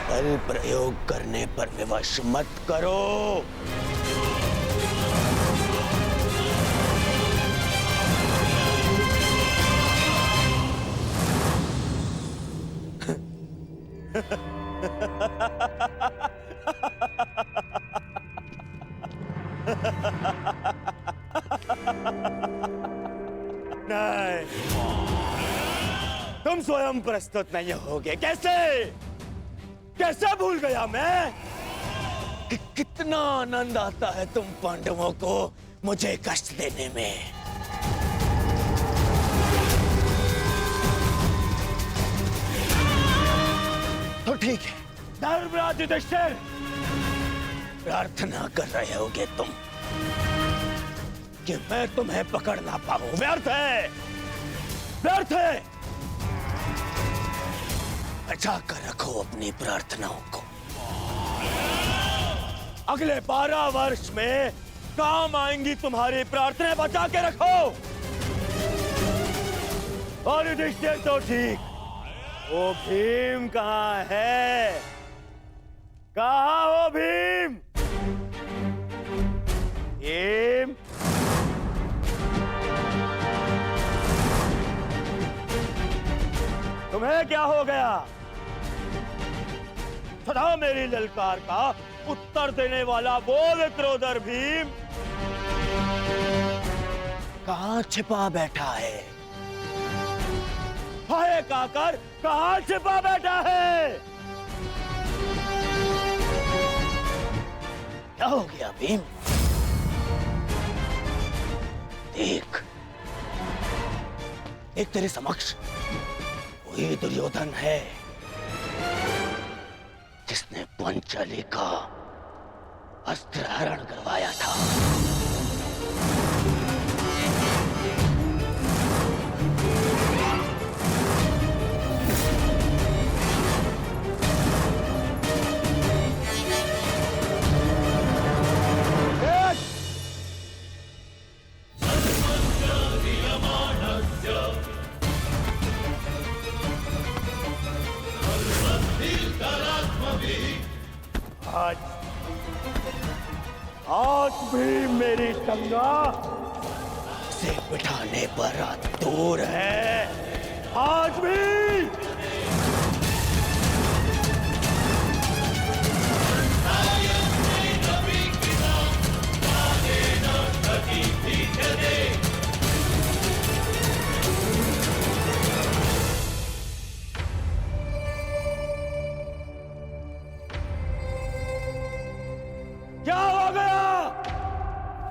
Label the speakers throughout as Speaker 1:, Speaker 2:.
Speaker 1: बल प्रयोग करने पर विवश मत करो। नहीं, तुम स्वयं प्रस्तुत नहीं होगे। कैसे कैसे भूल गया मैं कि कितना आनंद आता है तुम पांडवों को मुझे कष्ट देने में। तो ठीक है, धर्मराज युधिष्ठिर, प्रार्थना कर रहे होगे तुम कि मैं तुम्हें पकड़ ना पाऊं। व्यर्थ है, व्यर्थ है। बचा कर रखो अपनी प्रार्थनाओं को। अगले 12 वर्ष में काम आएंगी तुम्हारी प्रार्थनाएं। बचा के रखो। और युधिष्ठिर तो ठीक, वो भीम कहाँ है? कहाँ हो भीम? भीम, तुम्हें क्या हो गया? सदा मेरी ललकार का उत्तर देने वाला वो विप्रोदर भीम कहाँ छिपा बैठा है? हाय काकर, कहाँ छिपा बैठा है? क्या हो गया भीम? देख, एक तेरे समक्ष वही दुर्योधन है जिसने पांचाली का अस्त्र हरण करवाया था। आज भी मेरी टंगा से बिठाने पर दूर है। आज भी क्या हो गया?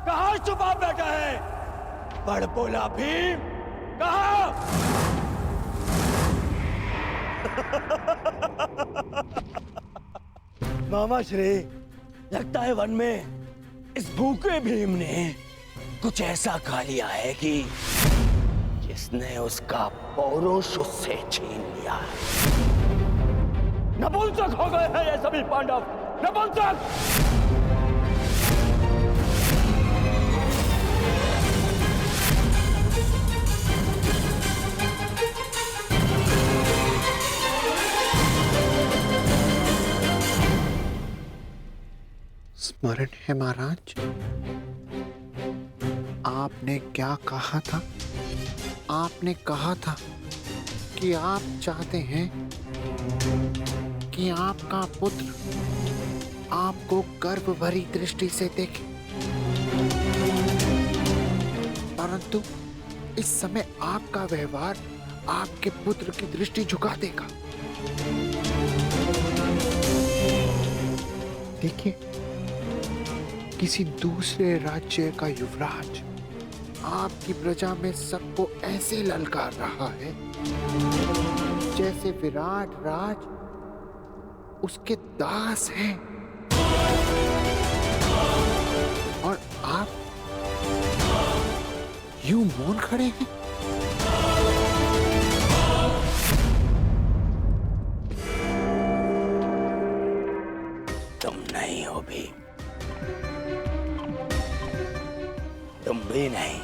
Speaker 1: कहाँ छुपा बैठा है? बड़ बोला भीम, कहाँ? मामा श्री, लगता है वन में इस भूखे भीम ने कुछ ऐसा खा लिया है कि जिसने उसका पौरुष उससे छीन लिया। नपुंसक हो गए हैं ये सभी पांडव, नपुंसक।
Speaker 2: स्मरण है महाराज, आपने क्या कहा था? आपने कहा था कि आप चाहते हैं कि आपका पुत्र आपको गर्व भरी दृष्टि से देखे, परंतु इस समय आपका व्यवहार आपके पुत्र की दृष्टि झुका देगा। देखिए, किसी दूसरे राज्य का युवराज आपकी प्रजा में सबको ऐसे ललकार रहा है जैसे विराट राज उसके दास हैं, और आप यूं मौन खड़े हैं।
Speaker 1: तुम नहीं हो भी, तुम भी नहीं।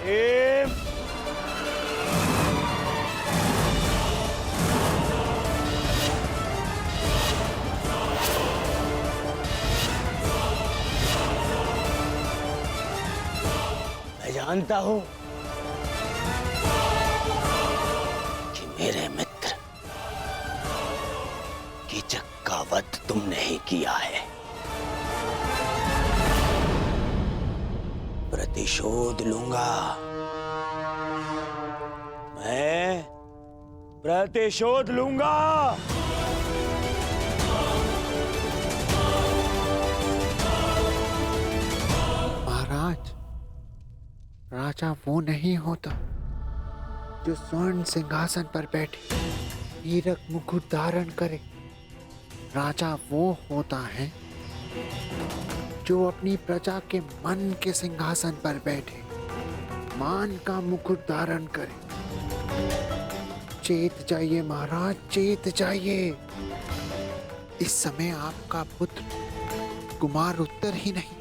Speaker 1: भीम, जानता हूं कि मेरे मित्र कीचक का वध तुमने ही किया है। प्रतिशोध लूंगा, मैं प्रतिशोध लूंगा।
Speaker 2: महाराज, राजा वो नहीं होता जो स्वर्ण सिंहासन पर बैठे हीरक मुकुट धारण करे। राजा वो होता है जो अपनी प्रजा के मन के सिंहासन पर बैठे मान का मुकुट धारण करे। चेत जाइए महाराज, चेत जाइए। इस समय आपका पुत्र कुमार उत्तर ही नहीं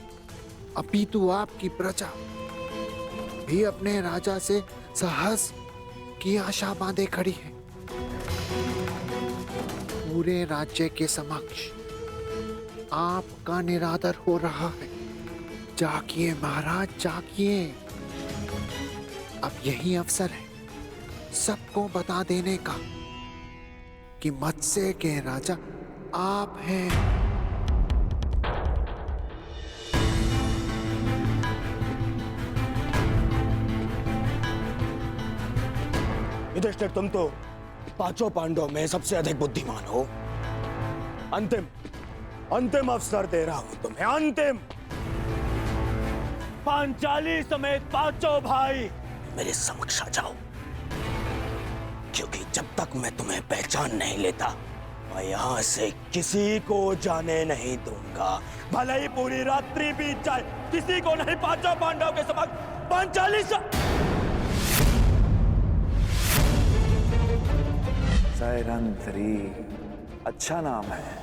Speaker 2: अपितु आपकी प्रजा भी अपने राजा से साहस की आशा बांधे खड़ी है। पूरे राज्य के समक्ष आपका निरादर हो रहा है। जागिए महाराज, जागिए। अब यही अवसर है सबको बता देने का कि मत्स्य के राजा आप हैं।
Speaker 1: युधिष्ठिर, तुम तो पांचों पांडवों में सबसे अधिक बुद्धिमान हो। अंतिम अवसर दे रहा हूं तुम्हें, अंतिम। पांचाली समेत पांचों भाई मेरे समक्ष आ जाओ, क्योंकि जब तक मैं तुम्हें पहचान नहीं लेता मैं यहां से किसी को जाने नहीं दूंगा। भले ही पूरी रात्रि बीत जाए, किसी को नहीं। पांचों पांडवों के समक्ष पांचाली
Speaker 3: सैरंध्री अच्छा नाम है।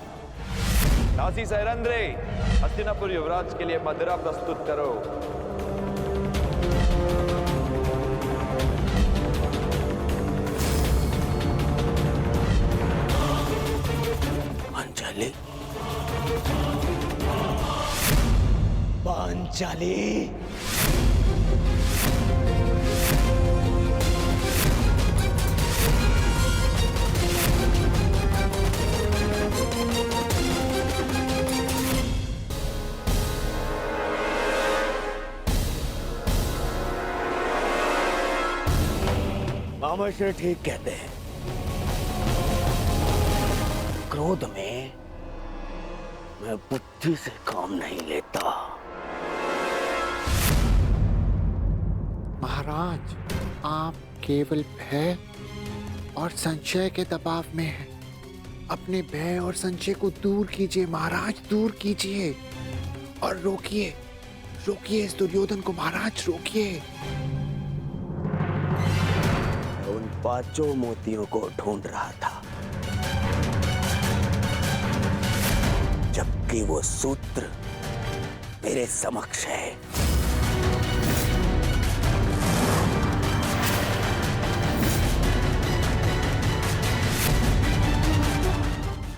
Speaker 3: दासी सैरंध्री, हस्तिनापुर युवराज के लिए मदिरा प्रस्तुत करो।
Speaker 1: पांचाली, पांचाली। मामाश्री ठीक कहते हैं, क्रोध में मैं बुद्धि से काम नहीं लेता।
Speaker 2: महाराज, आप केवल भय और संशय के दबाव में हैं। अपने भय और संशय को दूर कीजिए महाराज, दूर कीजिए और रोकिए, रोकिए इस दुर्योधन को महाराज, रोकिए।
Speaker 1: उन पांचों मोतियों को ढूंढ रहा था, जबकि वो सूत्र मेरे समक्ष है।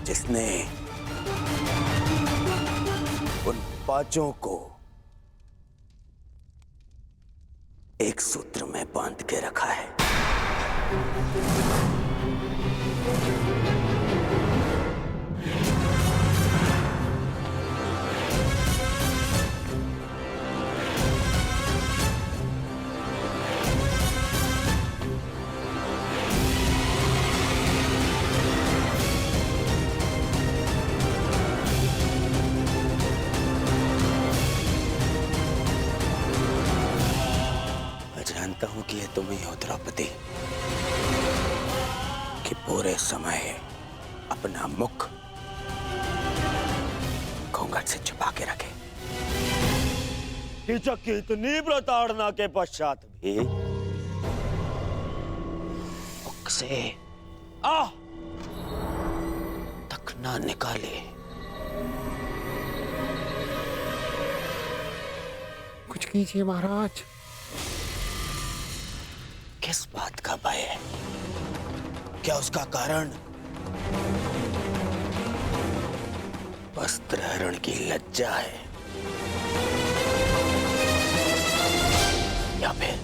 Speaker 1: जिसने उन पांचों को एक सूत्र में बांध के रखा है। मैं जानता हूं कि ये तुम ही हो द्रौपदी, कि पूरे समय अपना मुख घूंघट से छुपा के रखे। कीचक की इतनी प्रताड़ना के पश्चात भी मुख से तक ना निकाले।
Speaker 2: कुछ कीजिए महाराज।
Speaker 1: किस बात का भय है? क्या उसका कारण वस्त्रहरण की लज्जा है? या फिर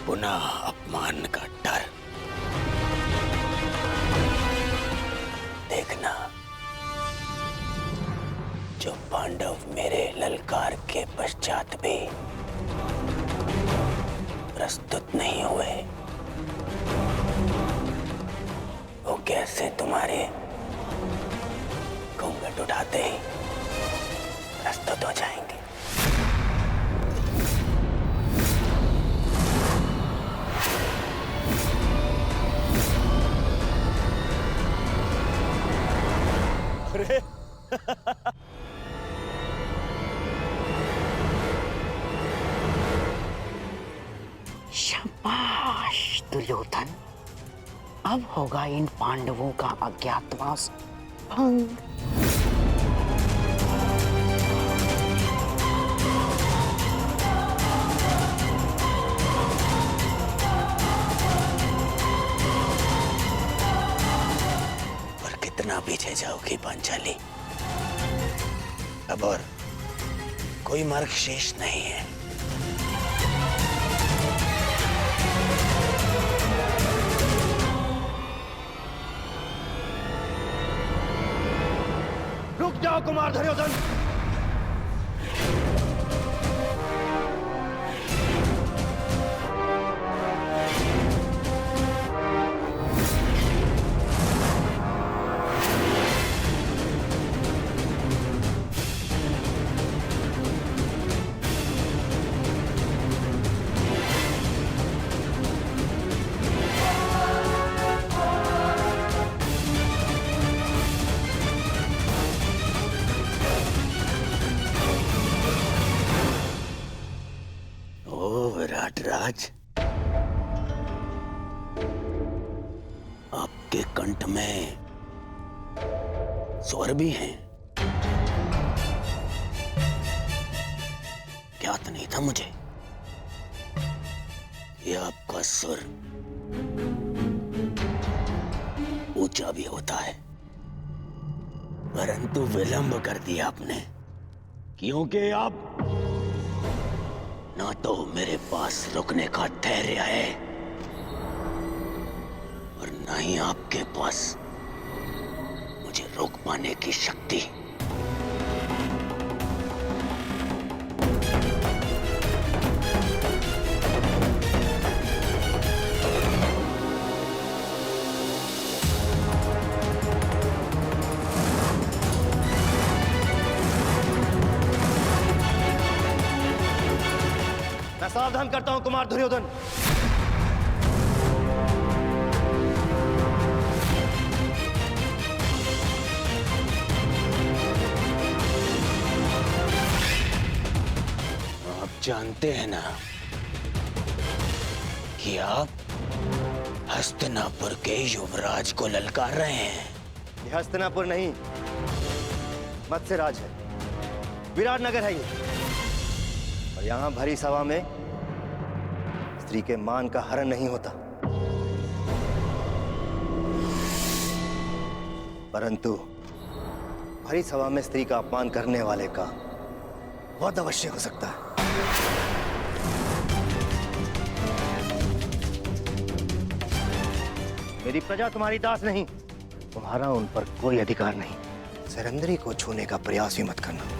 Speaker 1: पुनः अपमान का डर। देखना, जो पांडव मेरे ललकार के पश्चात भी प्रस्तुत नहीं हुए, वो कैसे तुम्हारे घूंघट उठाते ही प्रस्तुत हो जाएंगे। अरे
Speaker 4: शाबाश दुर्योधन, अब होगा इन पांडवों का अज्ञातवास भंग।
Speaker 1: और कितना पीछे जाओगी पांचाली? अब और कोई मार्ग शेष नहीं है।
Speaker 5: रुक जाओ कुमार दुर्योधन।
Speaker 1: विराटराज, आपके कंठ में स्वर भी हैं। ज्ञात नहीं था मुझे ये आपका सुर ऊंचा भी होता है, परंतु विलंब कर दिया आपने, क्योंकि आप ना तो मेरे पास रुकने का धैर्य है और ना ही आपके पास मुझे रोक पाने की शक्ति।
Speaker 5: सावधान करता हूं कुमार दुर्योधन।
Speaker 1: आप जानते हैं ना कि आप हस्तिनापुर के युवराज को ललकार रहे हैं।
Speaker 5: ये हस्तिनापुर नहीं, मत्स्यराज है, विराटनगर है ये। और यहां भरी सभा में स्त्री के मान का हरण नहीं होता, परंतु भरी सभा में स्त्री का अपमान करने वाले का वध अवश्य हो सकता है। मेरी प्रजा तुम्हारी दास नहीं, तुम्हारा उन पर कोई अधिकार नहीं। सैरंध्री को छूने का प्रयास भी मत करना।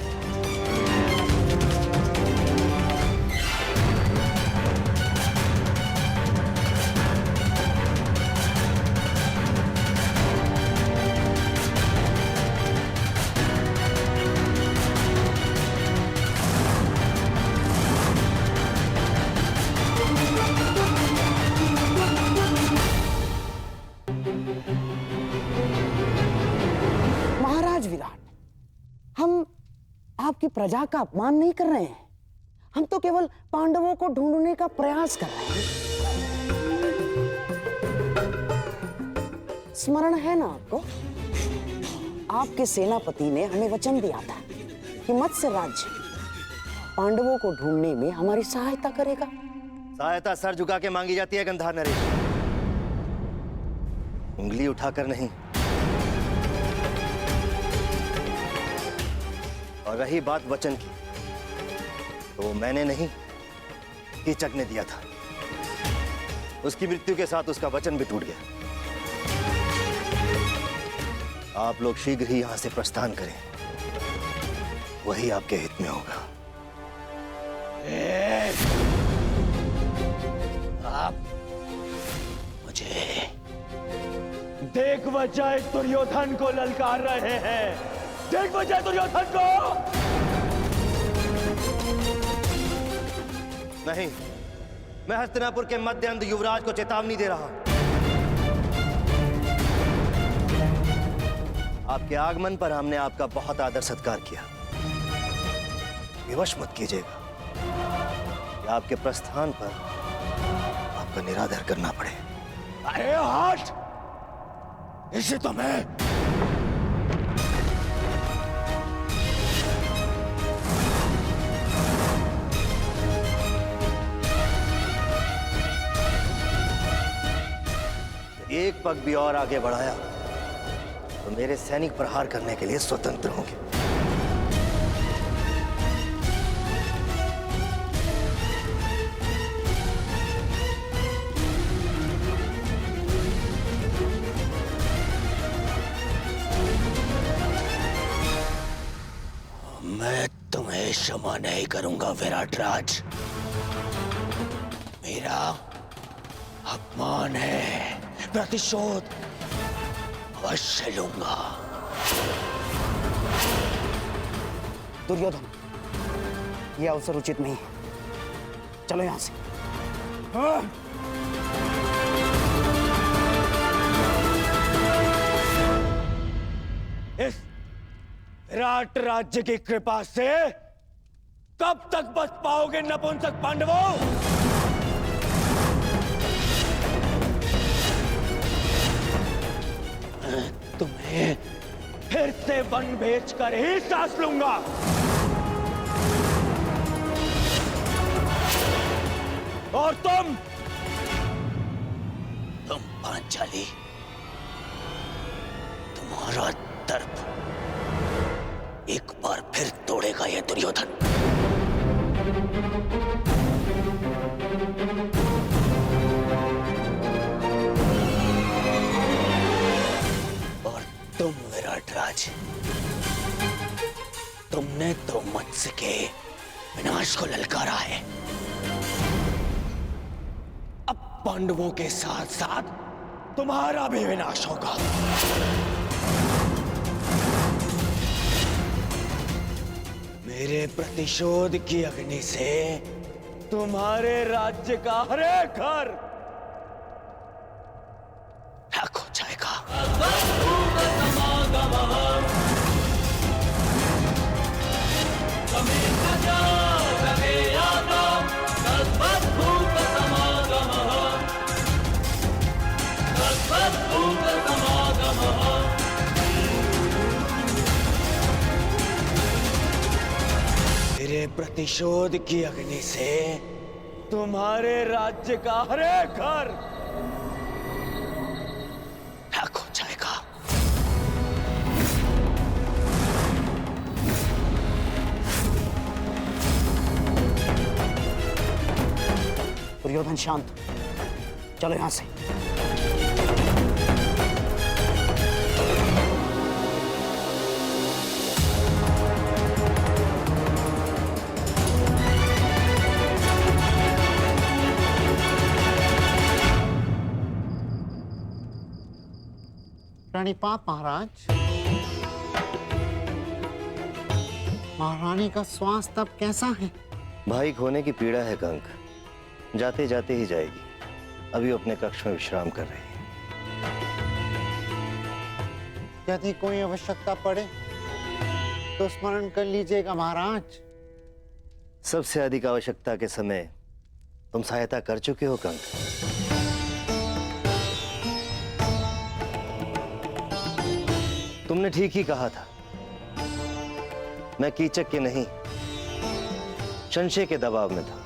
Speaker 4: आपकी प्रजा का अपमान नहीं कर रहे हैं, हम तो केवल पांडवों को ढूंढने का प्रयास कर रहे हैं। स्मरण है ना आपको, आपके सेनापति ने हमें वचन दिया था कि मत्स्य राज्य पांडवों को ढूंढने में हमारी सहायता करेगा।
Speaker 5: सहायता सर झुका के मांगी जाती है गंधार नरेश, उंगली उठाकर नहीं। और रही बात वचन की, तो वो मैंने नहीं, कीचक ने दिया था। उसकी मृत्यु के साथ उसका वचन भी टूट गया। आप लोग शीघ्र ही यहां से प्रस्थान करें, वही आपके हित में होगा।
Speaker 1: आप मुझे देख वजह दुर्योधन को ललकार रहे हैं। देख वजह दुर्योधन को।
Speaker 5: नहीं, मैं हस्तिनापुर के मध्य युवराज को चेतावनी दे रहा हूं। आपके आगमन पर हमने आपका बहुत आदर सत्कार किया। विवश मत कीजिएगा कि आपके प्रस्थान पर आपका निरादर करना पड़े।
Speaker 1: अरे हट! इसे तो मैं
Speaker 5: एक पग भी और आगे बढ़ाया तो मेरे सैनिक प्रहार करने के लिए स्वतंत्र होंगे।
Speaker 1: मैं तुम्हें क्षमा नहीं करूंगा विराट राज। मेरा अपमान है, प्रतिशोध अवश्य लूंगा।
Speaker 4: दुर्योधन, यह अवसर उचित नहीं है। चलो यहां से।
Speaker 1: इस विराट राज्य की कृपा से कब तक बच पाओगे नपुंसक पांडवों? मैं तुम्हें फिर से वन भेजकर ही सांस लूंगा। और तुम पांचाली, तुम्हारा दर्प एक बार फिर तोड़ेगा यह दुर्योधन। और तुम विराट राज, तुमने तो मत्स्य के विनाश को ललकारा है। अब पांडवों के साथ साथ तुम्हारा भी विनाश होगा। मेरे प्रतिशोध की अग्नि से तुम्हारे राज्य का हर एक घर राख हो जाएगा। मेरे प्रतिशोध की अग्नि से तुम्हारे राज्य का हर एक घर राख हो जाएगा।
Speaker 4: दुर्योधन शांत, चलो यहां से।
Speaker 2: प्रणिपात महाराज। महारानी का स्वास्थ्य अब कैसा है?
Speaker 5: भाई खोने की पीड़ा है कंक, जाते जाते ही जाएगी। अभी अपने कक्ष में विश्राम कर रही है।
Speaker 2: यदि कोई आवश्यकता पड़े तो स्मरण कर लीजिएगा महाराज।
Speaker 5: सबसे अधिक आवश्यकता के समय तुम सहायता कर चुके हो कंक। तुमने ठीक ही कहा था। मैं कीचक के नहीं, संशय के दबाव में था।